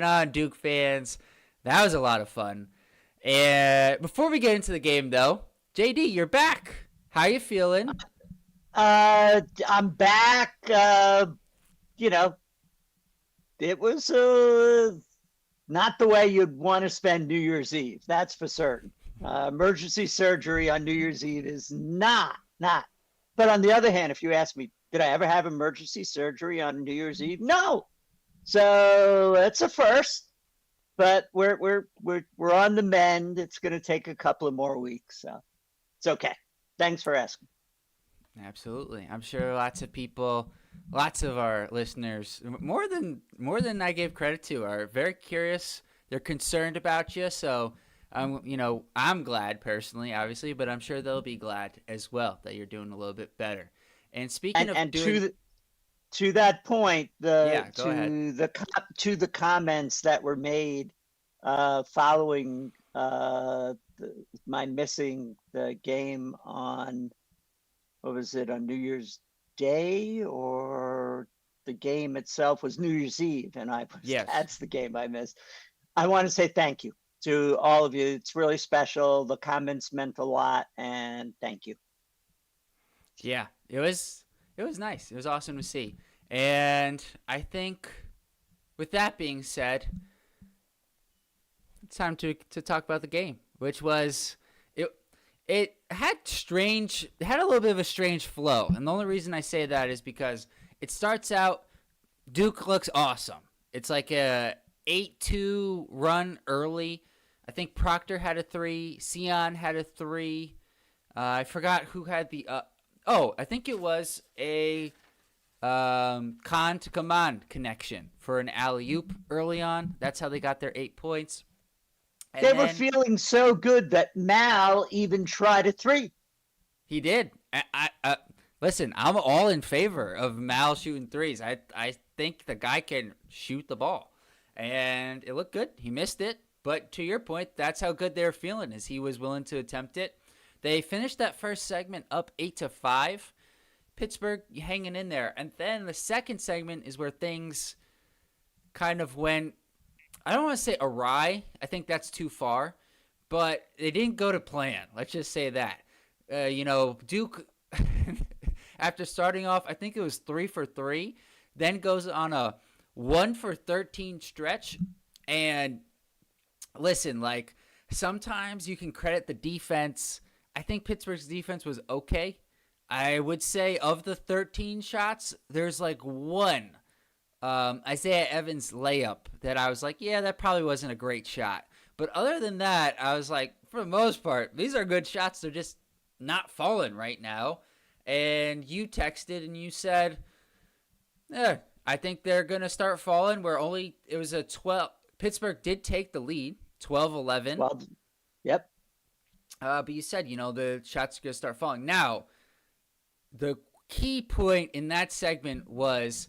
on, Duke fans? That was a lot of fun. And before we get into the game, though, JD, you're back. How you feeling? I'm back. You know, it was not the way you'd want to spend New Year's Eve. That's for certain. Emergency surgery on New Year's Eve is not. But on the other hand, if you ask me, did I ever have emergency surgery on New Year's Eve? No. So it's a first, but we're on the mend. It's going to take a couple of more weeks, so it's okay. Thanks for asking. Absolutely. I'm sure lots of people, lots of our listeners, more than I gave credit to, are very curious. They're concerned about you. So, I'm glad personally, obviously, but I'm sure they'll be glad as well that you're doing a little bit better. And speaking of And doing, to that point, yeah, go ahead. to the comments that were made following my missing the game on, what was it, on New Year's Day, or the game itself was New Year's Eve, and Yes. that's the game I missed. I want to say thank you to all of you. It's really special. The comments meant a lot, and thank you. Yeah, it was nice. It was awesome to see. And I think with that being said, it's time to talk about the game, which was it. It had a little bit of a strange flow, and the only reason I say that is because it starts out Duke looks awesome. It's like a 8-2 run early. I think Proctor had a three. Sion had a three. I forgot who had the. I think it was a Khan to Kaman connection for an alley oop early on. That's how they got their 8 points. And They were then feeling so good that Mal even tried a three. he did. Listen, I'm all in favor of Mal shooting threes. I think the guy can shoot the ball, and it looked good. He missed it, but to your point, that's how good they were feeling, is he was willing to attempt it. They finished that first segment up 8-5. Pittsburgh hanging in there, and then the second segment is where things kind of went. I don't want to say awry. I think that's too far, but they didn't go to plan. Let's just say that. Duke, after starting off, I think it was 3 for 3, then goes on a 1 for 13 stretch. And listen, like, sometimes you can credit the defense. I think Pittsburgh's defense was okay. I would say of the 13 shots, there's like one Isaiah Evans layup that I was like, yeah, that probably wasn't a great shot. But other than that, I was like, for the most part, these are good shots. They're just not falling right now. And you texted and you said, I think they're going to start falling. It was a 12. Pittsburgh did take the lead, 12-11. Well, yep. But you said, the shots are going to start falling. Now, the key point in that segment was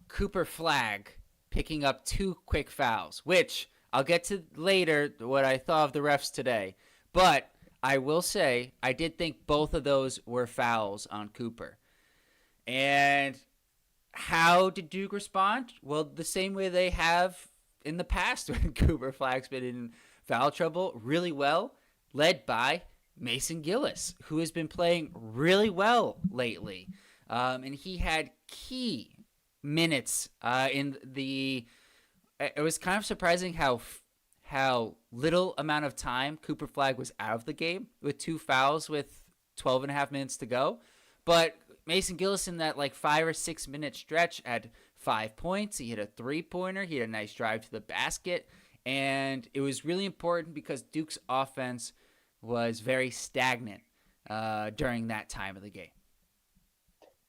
Cooper Flagg picking up 2 quick fouls, which I'll get to later what I thought of the refs today. But I will say I did think both of those were fouls on Cooper. And how did Duke respond? Well, the same way they have in the past when Cooper Flagg's been in foul trouble, really well, led by Mason Gillis, who has been playing really well lately. And he had key minutes in the. It was kind of surprising how little amount of time Cooper Flagg was out of the game with 2 fouls with 12 and a half minutes to go. But Mason Gillis in that like 5 or 6 minute stretch had 5 points. He hit a 3-pointer. He had a nice drive to the basket. And it was really important because Duke's offense was very stagnant during that time of the game.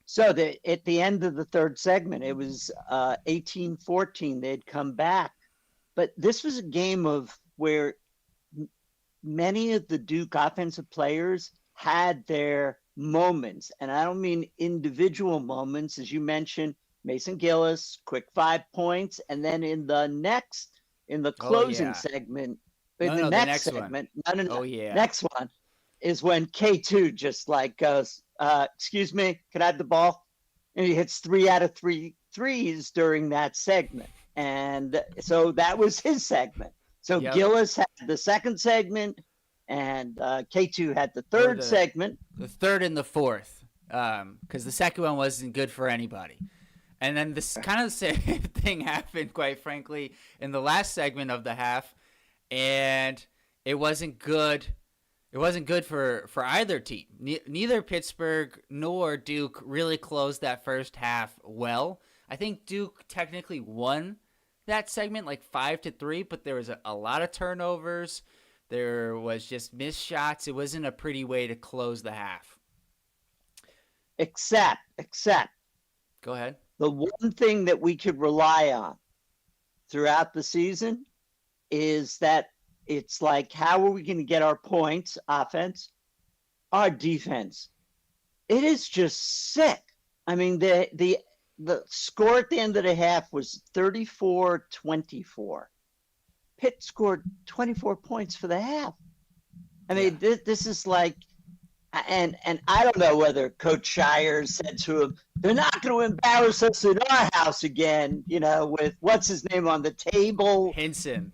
So at the end of the third segment, it was 18-14. They'd come back. But this was a game of where many of the Duke offensive players had their moments. And I don't mean individual moments. As you mentioned, Mason Gillis, quick 5 points. And then in the closing segment, the next segment, one. Oh, yeah. Next one is when K2 just like goes, excuse me, can I have the ball? And he hits 3 out of 3 threes during that segment. And so that was his segment. So Yep. Gillis had the second segment, and K2 had the third segment. The third and the fourth, because the second one wasn't good for anybody. And then this kind of the same thing happened, quite frankly, in the last segment of the half, and it wasn't good. It wasn't good for either team. Neither Pittsburgh nor Duke really closed that first half well. I think Duke technically won that segment like 5-3, but there was a lot of turnovers. There was just missed shots. It wasn't a pretty way to close the half. Except, Go ahead. the one thing that we could rely on throughout the season is that it's like, how are we going to get our points, offense? Our defense. It is just sick. I mean, the score at the end of the half was 34-24. Pitt scored 24 points for the half. I mean, this is like, and I don't know whether Coach Shire said to him, they're not going to embarrass us in our house again, with what's his name on the table. Hinson.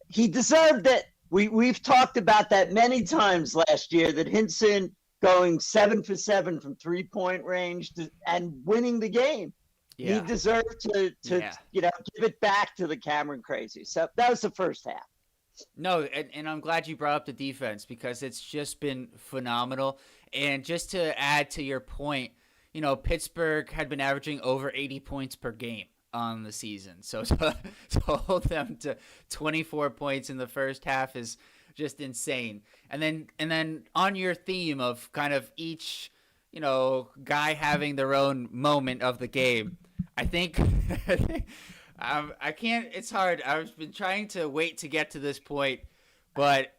He deserved it. We've talked about that many times last year, that Hinson going 7 for 7 from 3-point range and winning the game. Yeah. He deserved to give it back to the Cameron Crazy. So that was the first half. No, and I'm glad you brought up the defense, because it's just been phenomenal. And just to add to your point, Pittsburgh had been averaging over 80 points per game on the season. So to hold them to 24 points in the first half is just insane. And then on your theme of kind of each, guy having their own moment of the game, I think I can't. It's hard. I've been trying to wait to get to this point, but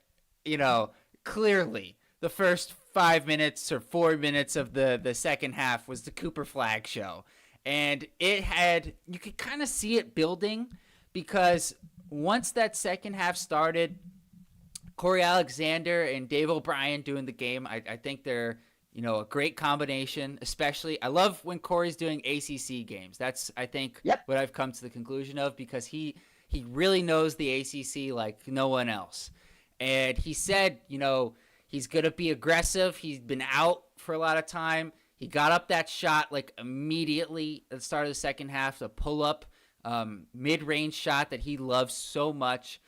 clearly the first 5 minutes or 4 minutes of the second half was the Cooper Flag show, and you could kind of see it building, because once that second half started, Corey Alexander and Dave O'Brien doing the game, I think they're a great combination. Especially, I love when Corey's doing ACC games. That's, I think, what I've come to the conclusion of, because he really knows the ACC like no one else. And he said, he's going to be aggressive. He's been out for a lot of time. He got up that shot like immediately at the start of the second half, to pull up mid-range shot that he loves so much.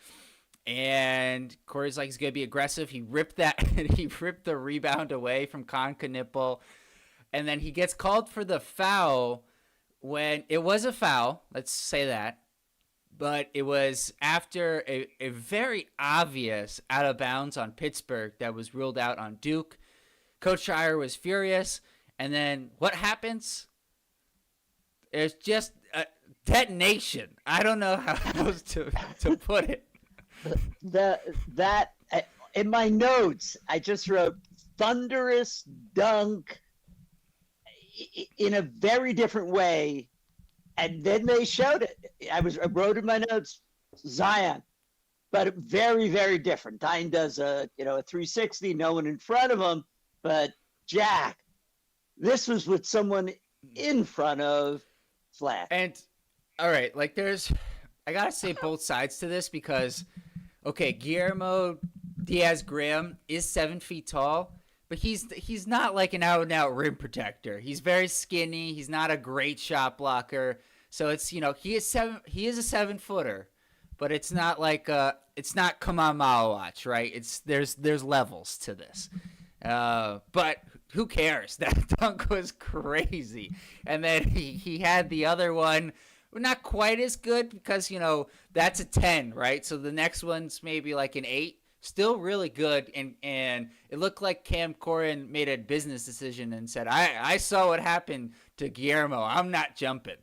And Corey's like, he's going to be aggressive. He ripped the rebound away from Con Knipple. And then he gets called for the foul when it was a foul. Let's say that. But it was after a very obvious out of bounds on Pittsburgh that was ruled out on Duke. Coach Shire was furious. And then what happens? It's just a detonation. I don't know how else to put it. That in my notes, I just wrote thunderous dunk in a very different way, and then they showed it. I wrote in my notes Zion, but very, very different. Zion does a 360, no one in front of him, but Jack, this was with someone in front of Flag. And all right, I gotta say both sides to this, because okay, Guillermo Diaz-Graham is 7 feet tall, but he's not like an out-and-out rim protector. He's very skinny. He's not a great shot blocker. So it's, he is a 7-footer, but it's not like it's not come on Malawatch, right? There's levels to this. But who cares? That dunk was crazy. And then he had the other one, not quite as good, because that's a 10, right? So the next one's maybe like an 8. Still really good, and it looked like Cam Corrin made a business decision and said, I saw what happened to Guillermo. I'm not jumping.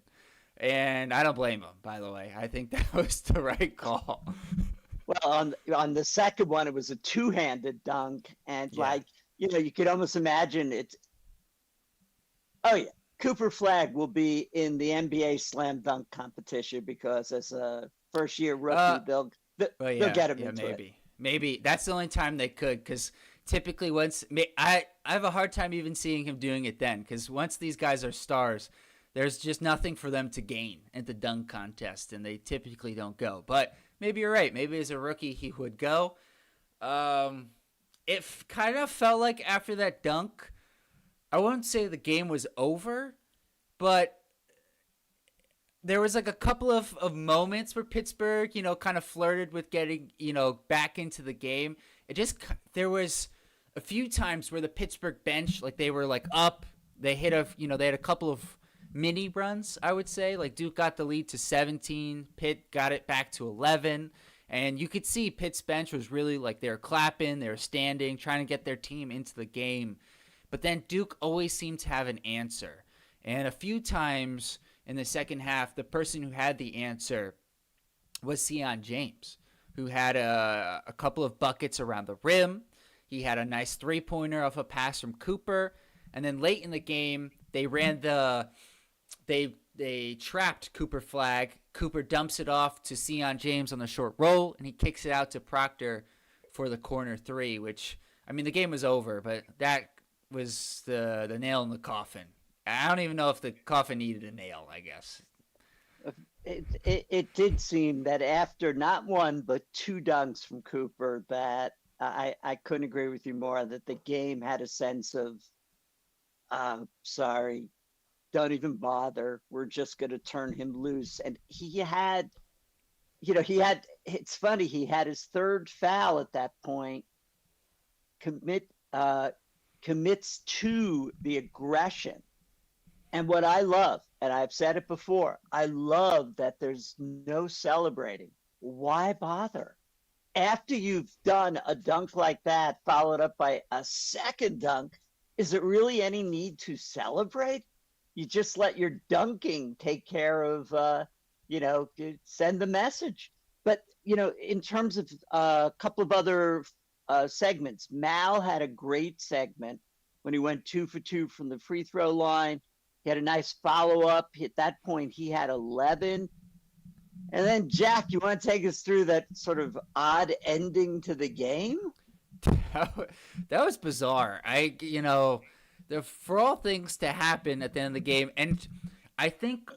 And I don't blame him, by the way. I think that was the right call. Well, on the second one, it was a two-handed dunk, and you could almost imagine it. Oh yeah. Cooper Flag will be in the NBA slam dunk competition, because as a first-year rookie, they'll get him into it. Maybe that's the only time they could, because typically I have a hard time even seeing him doing it then, because once these guys are stars, there's just nothing for them to gain at the dunk contest, and they typically don't go. But maybe you're right. Maybe as a rookie he would go. It kind of felt like after that dunk, I wouldn't say the game was over, but there was like a couple of moments where Pittsburgh, kind of flirted with getting, back into the game. There was a few times where the Pittsburgh bench, like they were like up, they had a couple of mini runs, I would say. Like Duke got the lead to 17, Pitt got it back to 11, and you could see Pitt's bench was really like they were clapping, they were standing, trying to get their team into the game. But then Duke always seemed to have an answer. And a few times in the second half, the person who had the answer was Sion James, who had a couple of buckets around the rim. He had a nice three-pointer off a pass from Cooper. And then late in the game, they trapped Cooper flag. Cooper dumps it off to Sion James on the short roll, and he kicks it out to Proctor for the corner three, which, I mean, the game was over, but that was the nail in the coffin. I don't even know if the coffin needed a nail, I guess. It did seem that after not one but two dunks from Cooper, that I couldn't agree with you more, that the game had a sense of, sorry, don't even bother. We're just going to turn him loose. And it's funny, he had his third foul at that point, commits to the aggression. And what I love, and I've said it before, I love that there's no celebrating. Why bother? After you've done a dunk like that, followed up by a second dunk, is there really any need to celebrate? You just let your dunking take care of, send the message. But, in terms of a couple of other segments, Mal had a great segment when he went 2 for 2 from the free throw line. He had a nice follow-up. At that point, he had 11. And then, Jack, you want to take us through that sort of odd ending to the game? That was bizarre. For all things to happen at the end of the game, and I think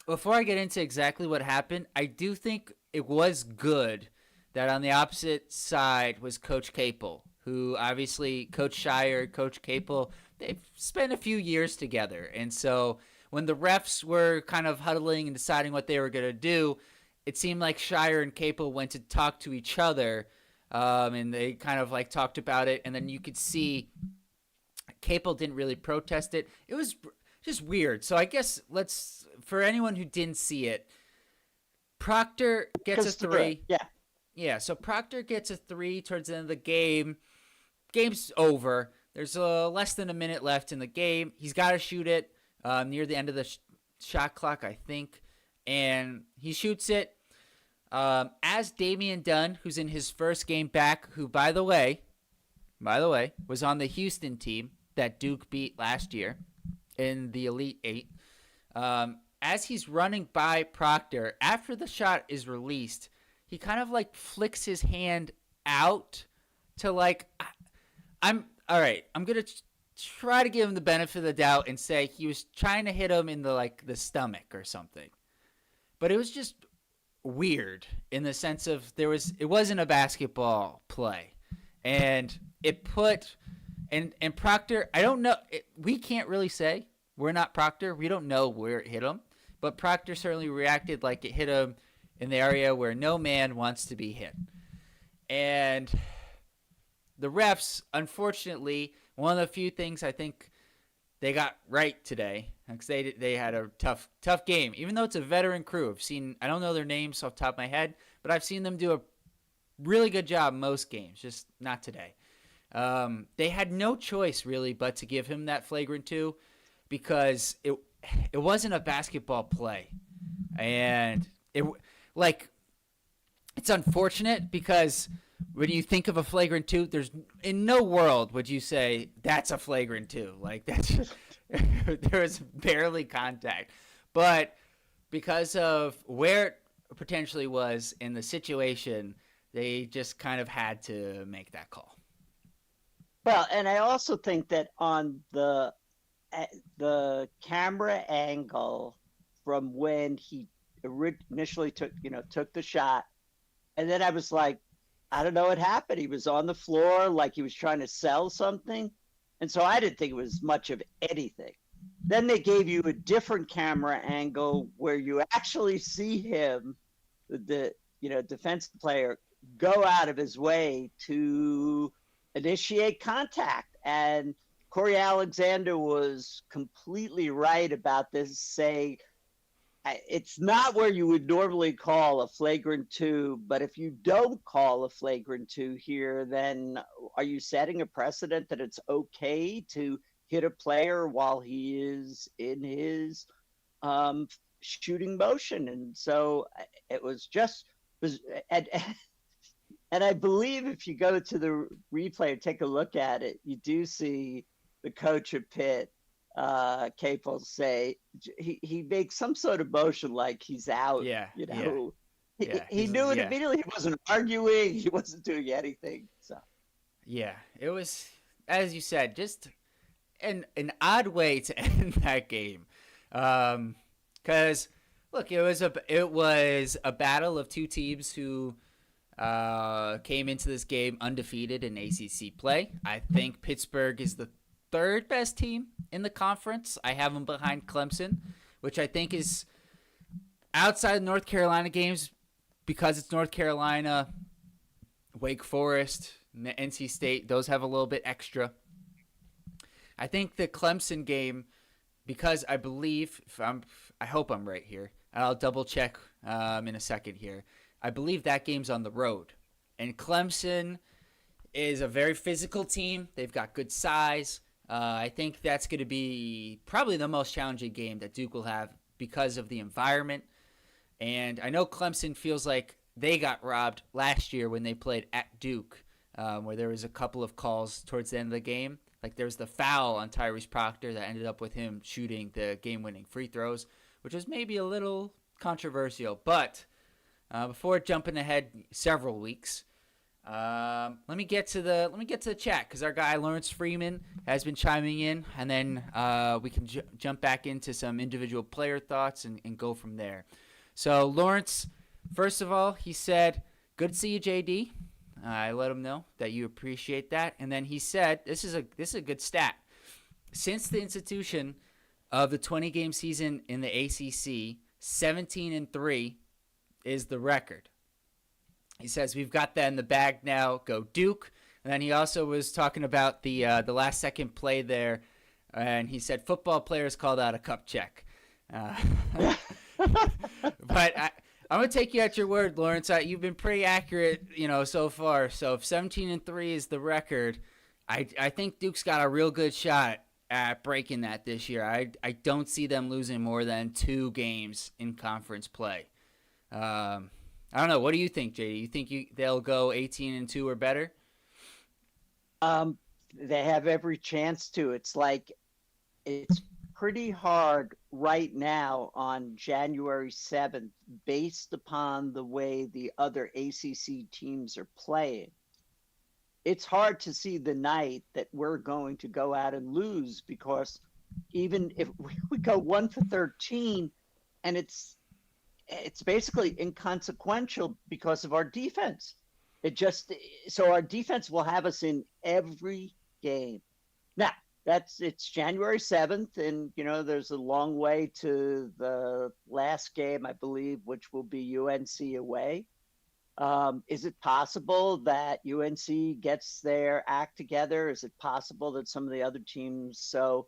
before I get into exactly what happened, I do think it was good that on the opposite side was Coach Capel, who obviously Coach Shire, Coach Capel, they've spent a few years together. And so when the refs were kind of huddling and deciding what they were going to do, it seemed like Shire and Capel went to talk to each other, and they kind of like talked about it. And then you could see Capel didn't really protest it. It was just weird. So I guess for anyone who didn't see it, Proctor gets a three. Yeah, so Proctor gets a three towards the end of the game. Game's over. There's less than a minute left in the game. He's got to shoot it near the end of the shot clock, I think. And he shoots it. As Damian Dunn, who's in his first game back, who, by the way, was on the Houston team that Duke beat last year in the Elite Eight. As he's running by Proctor, after the shot is released, he kind of like flicks his hand out to like, all right, I'm going to try to give him the benefit of the doubt and say he was trying to hit him in the stomach or something. But it was just weird in the sense of it wasn't a basketball play. And it put, and Proctor, I don't know, we can't really say. We're not Proctor. We don't know where it hit him. But Proctor certainly reacted like it hit him in the area where no man wants to be hit. And the refs, unfortunately, one of the few things I think they got right today, because they had a tough game. Even though it's a veteran crew, I don't know their names off the top of my head, but I've seen them do a really good job most games, just not today. They had no choice really but to give him that flagrant 2 because it wasn't a basketball play. And it's unfortunate because when you think of a flagrant 2, there's in no world would you say that's a flagrant 2. Like that's there was barely contact. But because of where it potentially was in the situation, they just kind of had to make that call. Well, and I also think that on the the camera angle from when he initially took the shot, and then I was like, I don't know what happened. He was on the floor like he was trying to sell something, and so I didn't think it was much of anything. Then they gave you a different camera angle where you actually see him, the defensive player, go out of his way to initiate contact. And Corey Alexander was completely right about this, saying it's not where you would normally call a flagrant two, but if you don't call a flagrant two here, then are you setting a precedent that it's okay to hit a player while he is in his shooting motion? And so it was just, and, and I believe if you go to the replay and take a look at it, you do see the coach of Pitt, Capel, say he makes some sort of motion like he's out. Yeah, You yeah, know, yeah. he knew it Yeah, immediately. He wasn't arguing. He wasn't doing anything. So yeah. It was, as you said, just an odd way to end that game. Because look, it was a battle of two teams who came into this game undefeated in ACC play. I think Pittsburgh is the third best team in the conference. I have them behind Clemson, which I think is outside North Carolina games because it's North Carolina, Wake Forest, NC State. Those have a little bit extra. I think the Clemson game, because I believe, I hope I'm right here. I'll double check in a second here. I believe that game's on the road. And Clemson is a very physical team. They've got good size. I think that's going to be probably the most challenging game that Duke will have because of the environment. And I know Clemson feels like they got robbed last year when they played at Duke, where there was a couple of calls towards the end of the game. Like there was the foul on Tyrese Proctor that ended up with him shooting the game-winning free throws, which was maybe a little controversial. But before jumping ahead several weeks, let me get to the chat because our guy Lawrence Freeman has been chiming in, and then we can jump back into some individual player thoughts and go from there. So Lawrence, first of all, he said, "Good to see you, JD." I let him know that you appreciate that, and then he said, "This is a good stat. Since the institution of the 20-game season in the ACC, 17-3 is the record." He says, "We've got that in the bag now. Go Duke." And then he also was talking about the last second play there, and he said football players called out a cup check. But I'm gonna take you at your word, Lawrence. You've been pretty accurate, so far. So if 17-3 is the record, I think Duke's got a real good shot at breaking that this year. I don't see them losing more than 2 games in conference play. I don't know. What do you think, JD? You think they'll go 18-2 or better? They have every chance to. It's pretty hard right now on January 7th, based upon the way the other ACC teams are playing. It's hard to see the night that we're going to go out and lose, because even if we go 1 for 13 and it's basically inconsequential because of our defense. So our defense will have us in every game. Now, it's January 7th, and there's a long way to the last game, I believe, which will be UNC away. Is it possible that UNC gets their act together? Is it possible that some of the other teams? But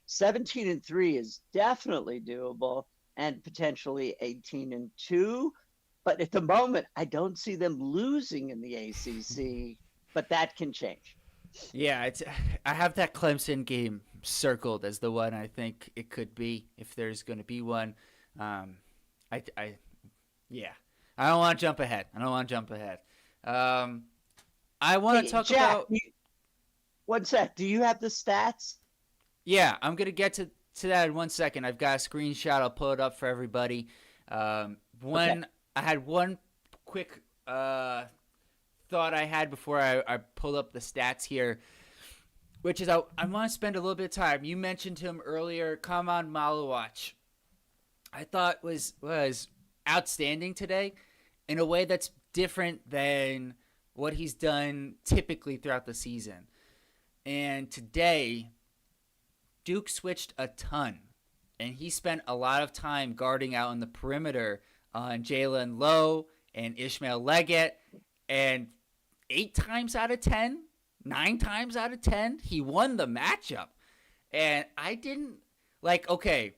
17-3 is definitely doable, and potentially 18-2. But at the moment, I don't see them losing in the ACC, but that can change. Yeah, I have that Clemson game circled as the one I think it could be if there's going to be one. I don't want to jump ahead. I want to talk Jack, about. One sec. Do you have the stats? Yeah, I'm gonna get to that in 1 second. I've got a screenshot. I'll pull it up for everybody. Okay. I had one quick thought I had before I pulled up the stats here. which is I want to spend a little bit of time. You mentioned him earlier. Come on, Malawach. I thought was outstanding today in a way that's different than what he's done typically throughout the season. And today, Duke switched a ton, and he spent a lot of time guarding out on the perimeter on Jalen Lowe and Ishmael Leggett, and 9 times out of 10, he won the matchup. And I didn't okay,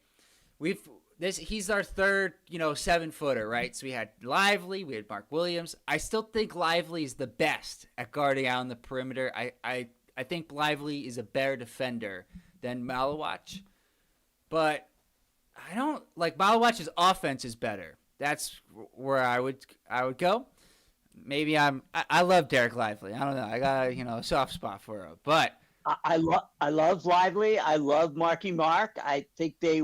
he's our third, 7-footer, right? So we had Lively, we had Mark Williams. I still think Lively is the best at guarding out on the perimeter. I think Lively is a better defender than Malawach. But I don't Malawach's offense is better. That's where I would go. Maybe I love Derek Lively. I don't know. I got a soft spot for him. But I love Lively. I love Marky Mark. I think they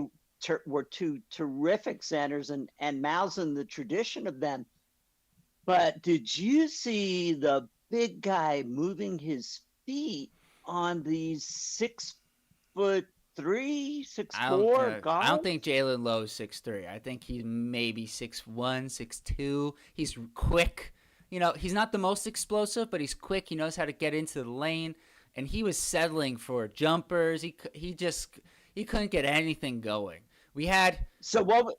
were two terrific centers, and Mal's in the tradition of them. But did you see the big guy moving his feet on these 6'3", 6'4" guards? I don't think Jalen Lowe's 6'3". I think he's maybe 6'1", 6'2". He's quick. He's not the most explosive, but he's quick. He knows how to get into the lane, and he was settling for jumpers. He couldn't get anything going. We had what were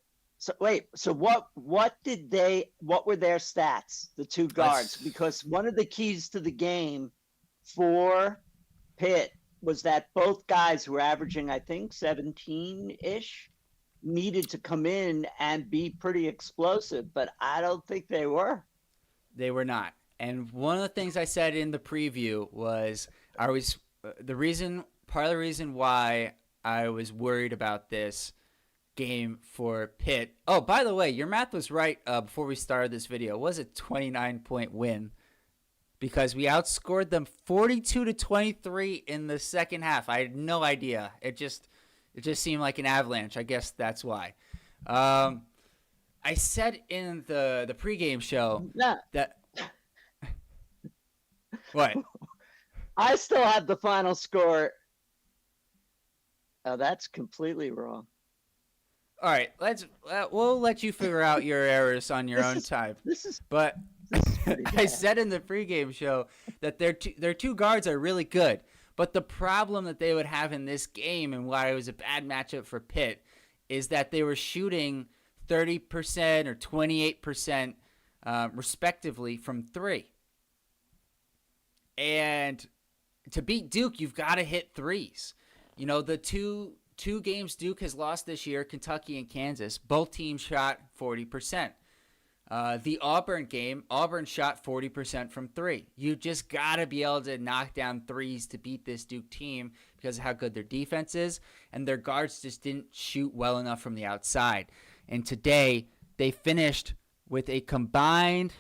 their stats, the two guards? Because one of the keys to the game for Pitt was that both guys who were averaging, I think, 17-ish, needed to come in and be pretty explosive, but I don't think they were. They were not. And one of the things I said in the preview was part of the reason why I was worried about this game for Pitt. Oh, by the way, your math was right before we started this video. It was a 29-point win because we outscored them 42-23 in the second half. I had no idea. It just seemed like an avalanche. I guess that's why. I said in the pregame show that what? I still have the final score. Oh, that's completely wrong. All right, we'll let you figure out your errors on your own time. But I said in the pregame show that their two guards are really good, but the problem that they would have in this game and why it was a bad matchup for Pitt is that they were shooting 30% or 28% respectively from three. And to beat Duke, you've got to hit threes. The two games Duke has lost this year, Kentucky and Kansas, both teams shot 40%. The Auburn game, Auburn shot 40% from three. You just got to be able to knock down threes to beat this Duke team because of how good their defense is, and their guards just didn't shoot well enough from the outside. And today, they finished with a combined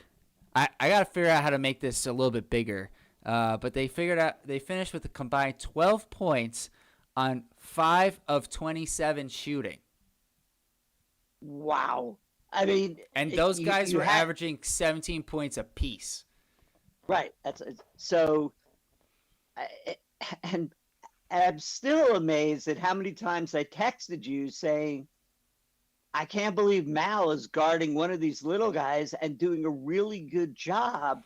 I got to figure out how to make this a little bit bigger. But they finished with a combined 12 points on 5 of 27 shooting. Wow. I mean, and those guys were averaging 17 points apiece. Right. And I'm still amazed at how many times I texted you saying, I can't believe Mal is guarding one of these little guys and doing a really good job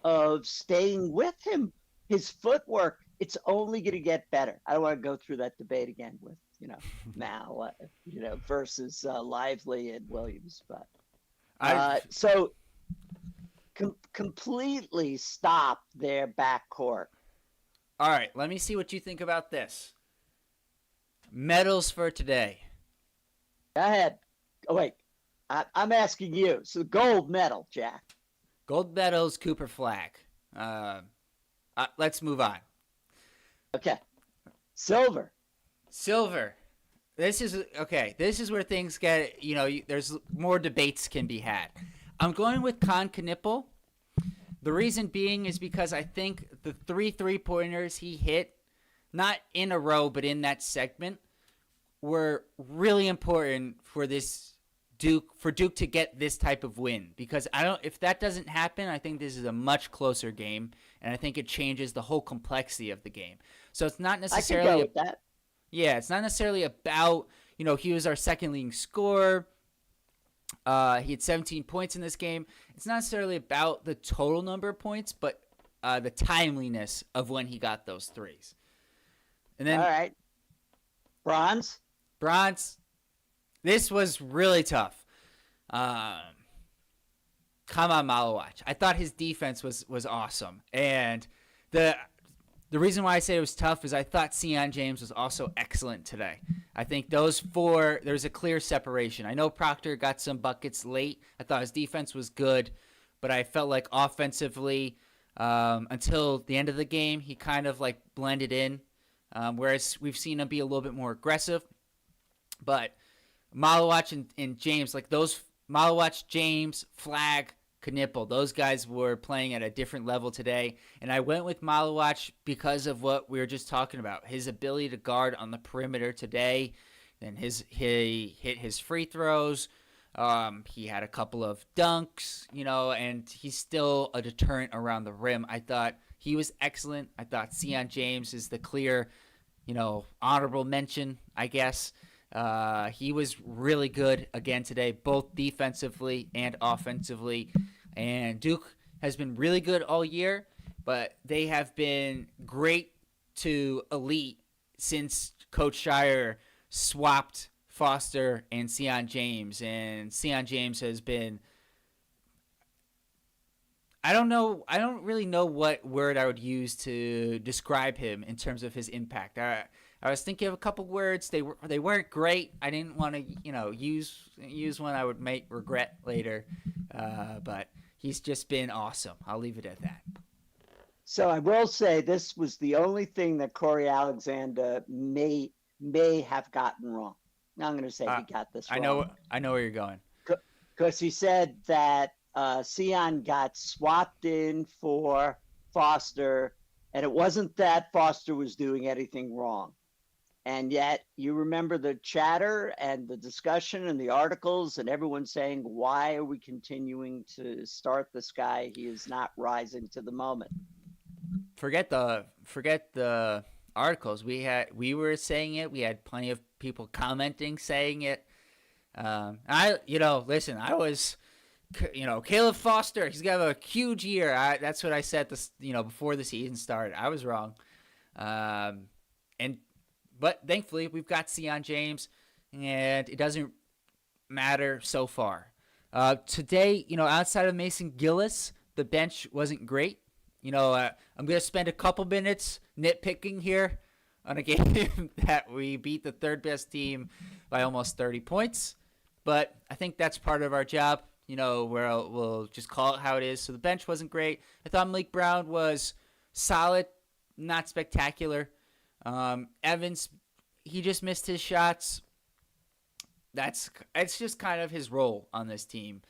of staying with him. His footwork, it's only going to get better. I don't want to go through that debate again with, Mal, versus Lively and Williams. But completely stop their backcourt. All right, let me see what you think about this. Medals for today. Go ahead. Oh, wait. I'm asking you. So gold medal, Jack. Gold medals, Cooper Flag. Let's move on. Okay. Silver. This is where things get, there's more debates can be had. I'm going with Con Knipple. The reason being is because I think the 3 3-pointers he hit, not in a row, but in that segment, were really important for this Duke to get this type of win, because if that doesn't happen, I think this is a much closer game, and I think it changes the whole complexity of the game. So it's not necessarily I can go with that. Yeah, it's not necessarily about, he was our second leading scorer. He had 17 points in this game. It's not necessarily about the total number of points, but the timeliness of when he got those threes. And then all right, Bronze. This was really tough. Come on, Malawach. I thought his defense was awesome. And the reason why I say it was tough is I thought Sion James was also excellent today. I think those four, there's a clear separation. I know Proctor got some buckets late. I thought his defense was good, but I felt like offensively, until the end of the game, he kind of like blended in, whereas we've seen him be a little bit more aggressive. But Malawach and James, like those Malawach, James, Flagg, Knipple, those guys were playing at a different level today. And I went with Malawach because of what we were just talking about. His ability to guard on the perimeter today. And he hit his free throws. He had a couple of dunks, and he's still a deterrent around the rim. I thought he was excellent. I thought Sion James is the clear, honorable mention, I guess. He was really good again today, both defensively and offensively. And Duke has been really good all year, but they have been great to elite since Coach Shire swapped Foster and Sion James. And Sion James has been, I don't really know what word I would use to describe him in terms of his impact. I was thinking of a couple words. They weren't great. I didn't want to use one I would make regret later. But he's just been awesome. I'll leave it at that. So I will say this was the only thing that Corey Alexander may have gotten wrong. Now I'm going to say he got this wrong. I know where you're going. Because he said that Sion got swapped in for Foster, and it wasn't that Foster was doing anything wrong. And yet you remember the chatter and the discussion and the articles and everyone saying, why are we continuing to start this guy? He is not rising to the moment. Forget the articles. We were saying it. We had plenty of people commenting, saying it. I was, Caleb Foster, he's got a huge year. That's what I said this, before the season started. I was wrong. But thankfully, we've got Sion James, and it doesn't matter so far. Today, outside of Mason Gillis, the bench wasn't great. I'm going to spend a couple minutes nitpicking here on a game that we beat the third best team by almost 30 points. But I think that's part of our job, where we'll just call it how it is. So the bench wasn't great. I thought Malik Brown was solid, not spectacular. Evans, he just missed his shots. It's just kind of his role on this team.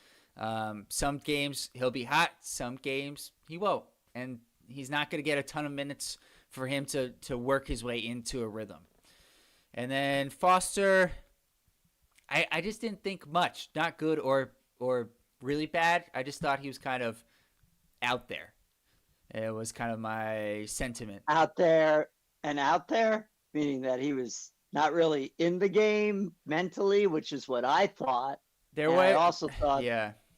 Some games he'll be hot, some games he won't. And he's not going to get a ton of minutes for him to work his way into a rhythm. And then Foster, I just didn't think much. Not good or really bad. I just thought he was kind of out there. It was kind of my sentiment. Out there, meaning that he was not really in the game mentally, which is what I thought. I also thought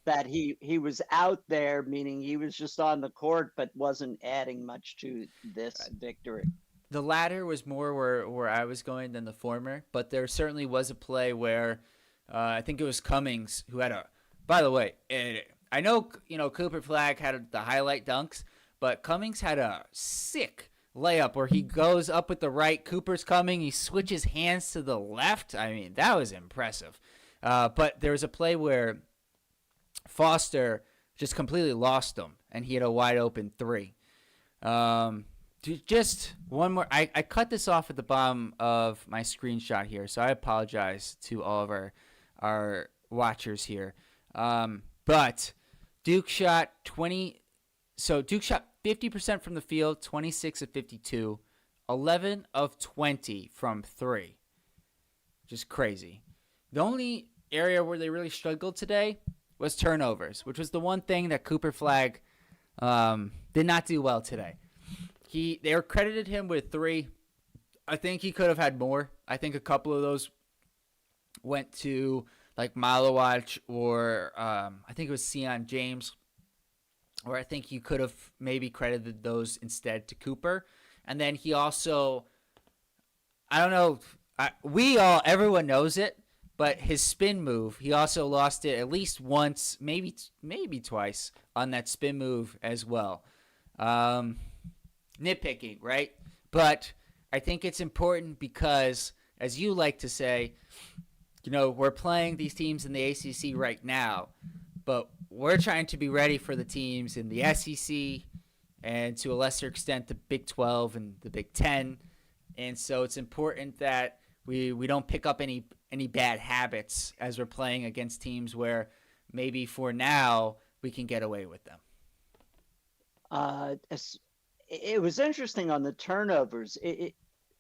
that he was out there, meaning he was just on the court but wasn't adding much to this victory. The latter was more where I was going than the former, but there certainly was a play where I think it was Cummings who had by the way, I know Cooper Flagg had the highlight dunks, but Cummings had a sick layup where he goes up with the right, Cooper's coming, he switches hands to the left. I mean, that was impressive. But there was a play where Foster just completely lost him, and he had a wide open three. Just one more. I cut this off at the bottom of my screenshot here, so I apologize to all of our watchers here. But Duke shot 20. So Duke shot 50% from the field, 26 of 52, 11 of 20 from three. Just crazy. The only area where they really struggled today was turnovers, which was the one thing that Cooper Flagg did not do well today. They credited him with 3. I think he could have had more. I think a couple of those went to like Malawach or I think it was Sion James, or I think you could have maybe credited those instead to Cooper. And then he also, I don't know, everyone knows it, but his spin move, he also lost it at least once, maybe twice on that spin move as well. Nitpicking, right? But I think it's important because, as you like to say, we're playing these teams in the ACC right now, but we're trying to be ready for the teams in the SEC and to a lesser extent the Big 12 and the Big 10. And so it's important that we don't pick up any bad habits as we're playing against teams where maybe for now we can get away with them. It was interesting on the turnovers.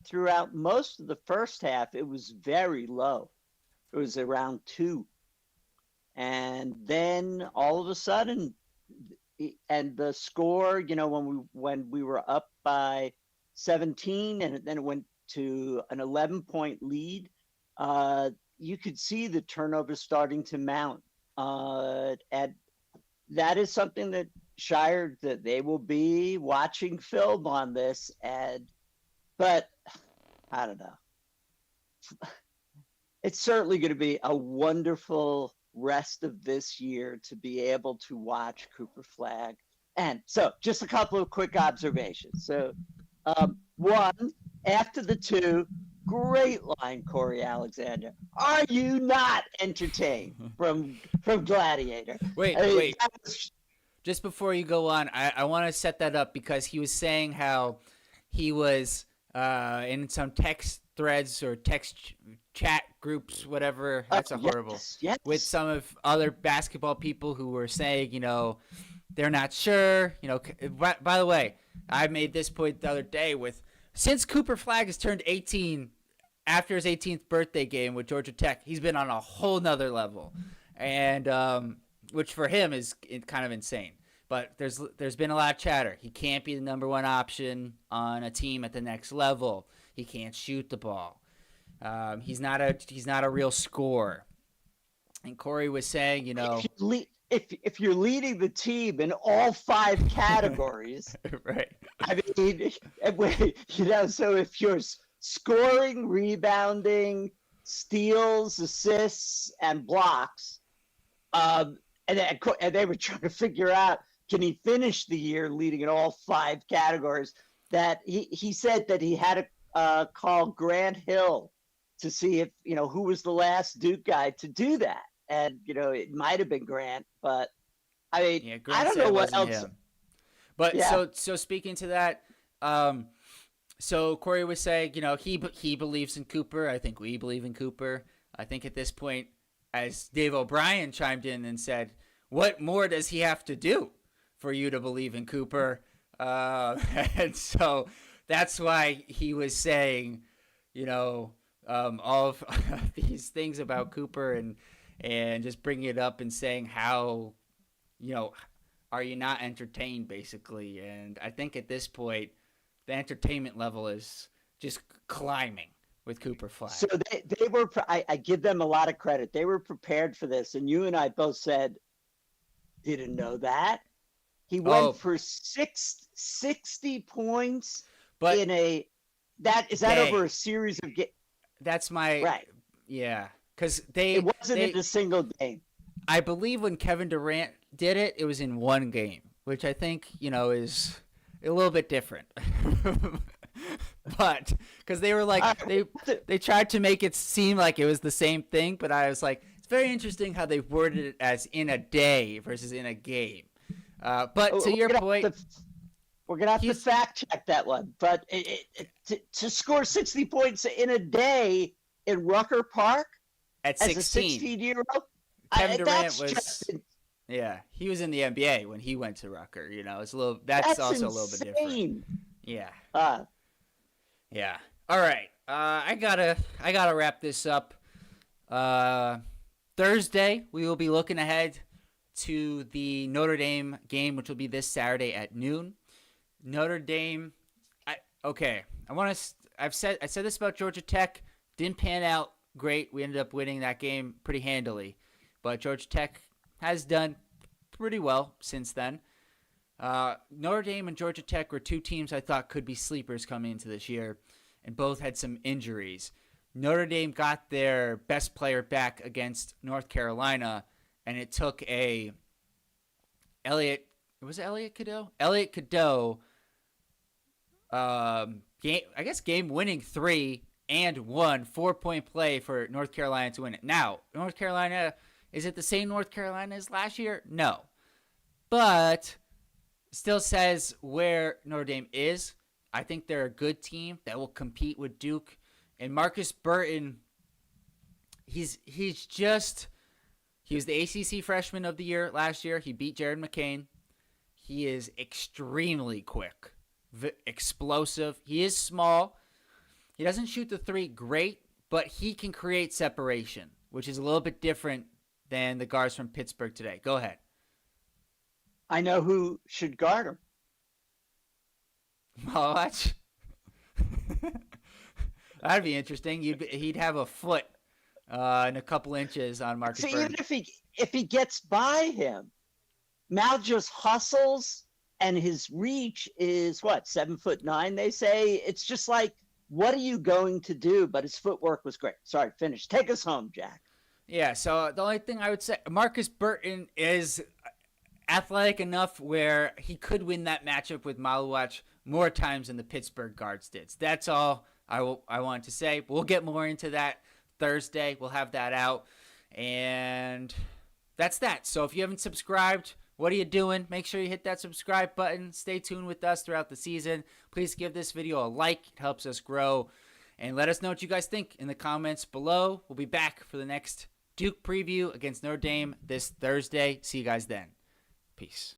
Throughout most of the first half, it was very low. It was around 2. And then all of a sudden, and the score, when we were up by 17 and then it went to an 11-point lead, you could see the turnovers starting to mount. And that is something that Shire, that they will be watching film on this. But I don't know. It's certainly going to be a wonderful rest of this year to be able to watch Cooper Flagg. And so just a couple of quick observations. So one, after the 2, great line, Corey Alexander. Are you not entertained from Gladiator? Wait. Just before you go on, I want to set that up because he was saying how he was in some text threads or text chat groups, whatever. That's horrible. Yes. With some of other basketball people who were saying, they're not sure. By the way, I made this point the other day since Cooper Flagg has turned 18 after his 18th birthday game with Georgia Tech, he's been on a whole nother level, and which for him is kind of insane. But there's been a lot of chatter. He can't be the number 1 option on a team at the next level. He can't shoot the ball. He's not a real scorer. And Corey was saying, if you're leading the team in all 5 categories, right? I mean, so if you're scoring, rebounding, steals, assists, and blocks, and they were trying to figure out, can he finish the year leading in all 5 categories? That he said that he had to call Grant Hill to see if, who was the last Duke guy to do that. And, it might have been Grant, but I mean, Grant I don't know what else. Him. But yeah. So speaking to that, so Corey was saying, he believes in Cooper. I think we believe in Cooper. I think at this point, as Dave O'Brien chimed in and said, what more does he have to do for you to believe in Cooper? And so that's why he was saying, all of these things about Cooper and just bringing it up and saying how, are you not entertained, basically. And I think at this point, the entertainment level is just climbing with Cooper Flagg. So they were, I give them a lot of credit. They were prepared for this. And you and I both said, didn't know that. He went for 60 points but in is that over a series of games? That's my, right. Yeah. Because it wasn't in a single game. I believe when Kevin Durant did it, it was in one game, which I think, is a little bit different. But because they were like, they tried to make it seem like it was the same thing, but I was like, it's very interesting how they worded it as in a day versus in a game. But to your point, we're going to have to fact check that one. But to score 60 points in a day in Rucker Park at 16, as a 16-year-old, Kevin Durant was, he was in the NBA when he went to Rucker. It's that's also insane. a little bit different. Yeah. All right. I gotta wrap this up. Thursday, we will be looking ahead to the Notre Dame game, which will be this Saturday at noon. Notre Dame, I said this about Georgia Tech, didn't pan out great. We ended up winning that game pretty handily, but Georgia Tech has done pretty well since then. Notre Dame and Georgia Tech were two teams I thought could be sleepers coming into this year, and both had some injuries. Notre Dame got their best player back against North Carolina, and it took Elliot Cadeau? Elliot Cadeau game-winning 3 and 1 4-point play for North Carolina to win it. Now, North Carolina, is it the same North Carolina as last year? No. But still says where Notre Dame is. I think they're a good team that will compete with Duke. And Marcus Burton, he was the ACC Freshman of the Year last year. He beat Jared McCain. He is extremely quick, explosive. He is small. He doesn't shoot the 3 great, but he can create separation, which is a little bit different than the guards from Pittsburgh today. Go ahead. I know who should guard him. What? That'd be interesting. He'd have a foot and a couple inches on Marcus Burton. Even if he gets by him, Mal just hustles, and his reach is 7'9", they say. It's just like, what are you going to do? But his footwork was great. Sorry, finish. Take us home, Jack. Yeah, so the only thing I would say, Marcus Burton is athletic enough where he could win that matchup with Maluach more times than the Pittsburgh guards did. So that's all I wanted to say. We'll get more into that Thursday. We'll have that out. And that's that. So if you haven't subscribed, what are you doing? Make sure you hit that subscribe button. Stay tuned with us throughout the season. Please give this video a like. It helps us grow. And let us know what you guys think in the comments below. We'll be back for the next Duke preview against Notre Dame this Thursday. See you guys then. Peace.